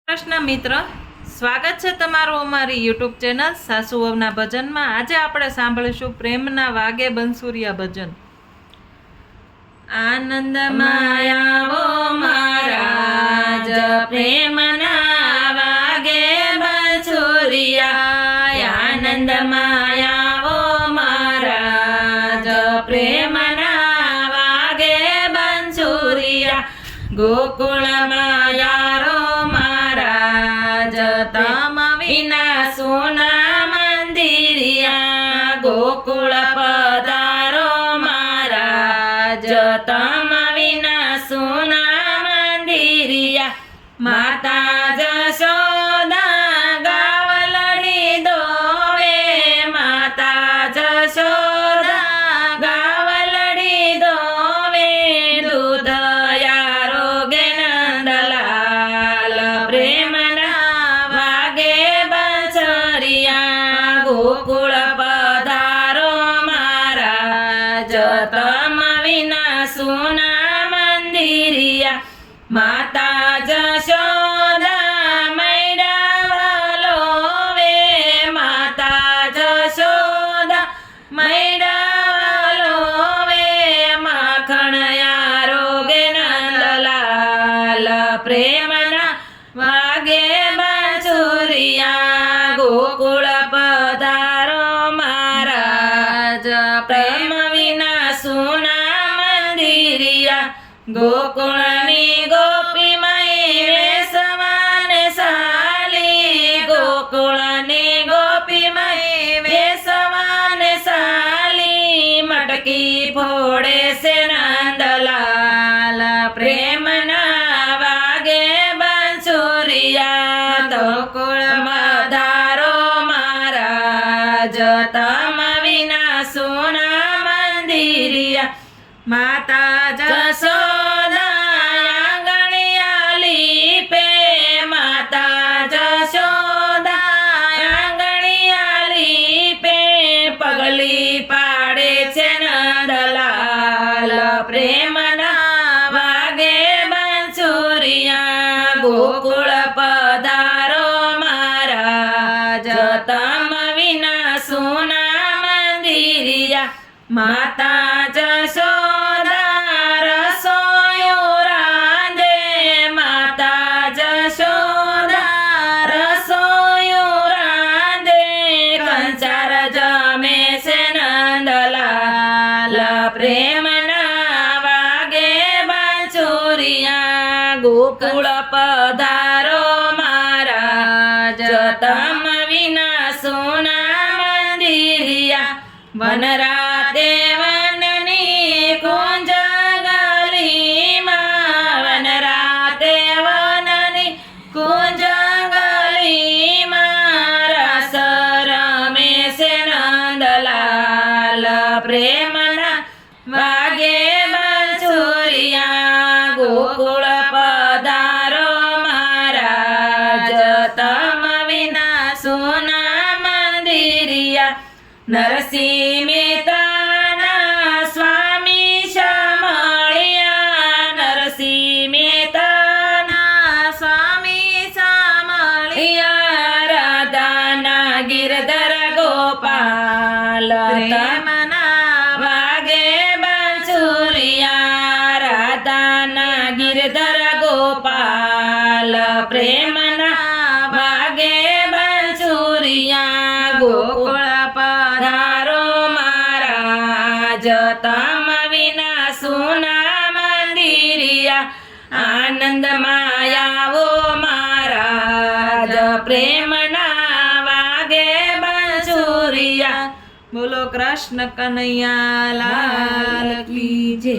કૃષ્ણ મિત્ર, સ્વાગત છે તમારું અમારી યુટ્યુબ ચેનલ સાસુ વહુના ભજનમાં। આજે આપણે સાંભળીશું પ્રેમના વાગે બંસુરિયા ભજન। આનંદમાં આવો મહારાજ, પ્રેમના વાગે બંસુરિયા। આનંદમાં આવો મહારાજ, પ્રેમના વાગે બંસુરિયા। ગોકુળમાં યારો તમ વિના સોના મંદિરિયા। ગોકુળ પધારો મહારાજ, તમ વિના સોના મંદિરિયા। માતા જશોદા ગાવલડી દોવે, માતા જશોદા ગાવલડી દોવે। દૂધ આરોગે નંદલાલ, ગોકુળ પધારો મહારાજ, તમ વિના સોના મંદિરિયા। માતા જશોદા મૈડા વલોવે, માતા જશોદા મૈડા વલોવે। માખણ આરોગે નંદલાલ, પ્રેમના વાગે બંસુરિયા। ગોકુળ પધારો મહારાજ, પ્રેમ વિના સોના મંદિરિયા। ગોકુળની ગોપીમય વેશવાને સાલી, ગોકુળની ગોપીમય વેશવાને સાલી। મટકી ફોડે છે નંદલાલ, પ્રેમના વાગે બંસુરિયા। ગોકુળ પધારો મહારાજ, તમ વિના સોના મંદિરિયા। માતા જશોદા આંગણિયા લીપે, માતા જશોદા આંગણિયા લીપે। પગલી પાડે છે નંદલાલ, પ્રેમના વાગે બંસુરિયા। ગોકુળ પધારો મહારાજ, તમ વિના સોના મંદિરિયા। માતા જશોદા રસોયું રાંધે, માતા જશોદા રસોયું રાંધે। કંસાર જમે છે નંદલાલ, પ્રેમના વાગે બંસુરિયા। ગોકુળ પધારો મહારાજ, તમ વિના સોના મંદિરિયા। વનરાતે વનની કુંજ ગલીમાં, વનરાતે વનની કુંજ ગલીમાં। રસ રમે છે નંદલાલ, પ્રેમના વાગે બંસુરિયા। ગોકુળ પધારો મહારાજ, તમ વિના સોના મંદિરિયા। નરસિંહ મહેતાના સ્વામી સામળિયા, નરસિંહ મહેતાના સ્વામી સામળિયા। રાધાના ગિરધર ગોપાલ, પ્રેમના વાગે બંસુરિયા। રાધાના ગિરધર ગોપાલ, પ્રેમના વાગે બંસુરિયા। ગોકુળ પધારો મહારાજ, તમ વિના સોના મંદિરિયા। આનંદમાં આવો મહારાજ, પ્રેમના વાગે બંસુરિયા। બોલો કૃષ્ણ કનૈયા લાલ કી જય।